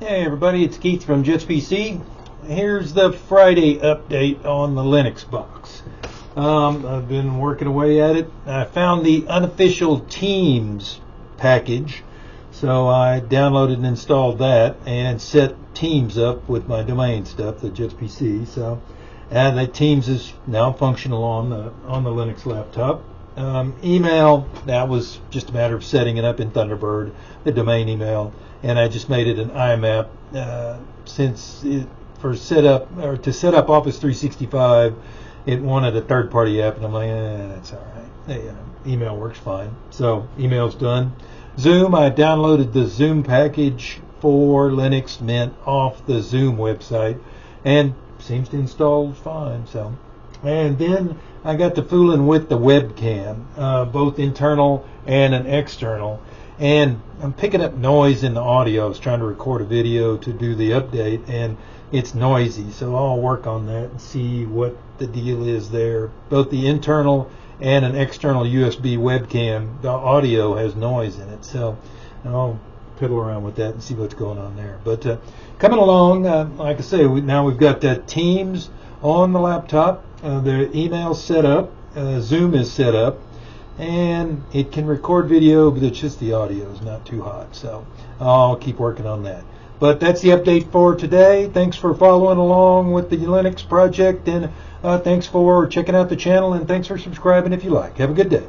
Hey everybody, it's Keith from Jets PC. Here's the Friday update on the Linux box. I've been working away at it. I found the unofficial Teams package, so I downloaded and installed that and set Teams up with my domain stuff, the Jets PC. So, and the Teams is now functional on the Linux laptop. Email, that was just a matter of setting it up in Thunderbird, the domain email, and I just made it an IMAP to set up Office 365. It wanted a third-party app, and I'm like, that's all right. Email works fine. So email's done. Zoom, I downloaded the Zoom package for Linux Mint off the Zoom website, and seems to install fine. So. And then I got to fooling with the webcam, both internal and an external. And I'm picking up noise in the audio. I was trying to record a video to do the update, and it's noisy. So I'll work on that and see what the deal is there. Both the internal and an external USB webcam, the audio has noise in it. So I'll piddle around with that and see what's going on there. But coming along, like I say, now we've got Teams on the laptop. The email's set up, Zoom is set up, and it can record video, but it's just the audio is not too hot. So I'll keep working on that. But that's the update for today. Thanks for following along with the Linux project, and thanks for checking out the channel, and thanks for subscribing if you like. Have a good day.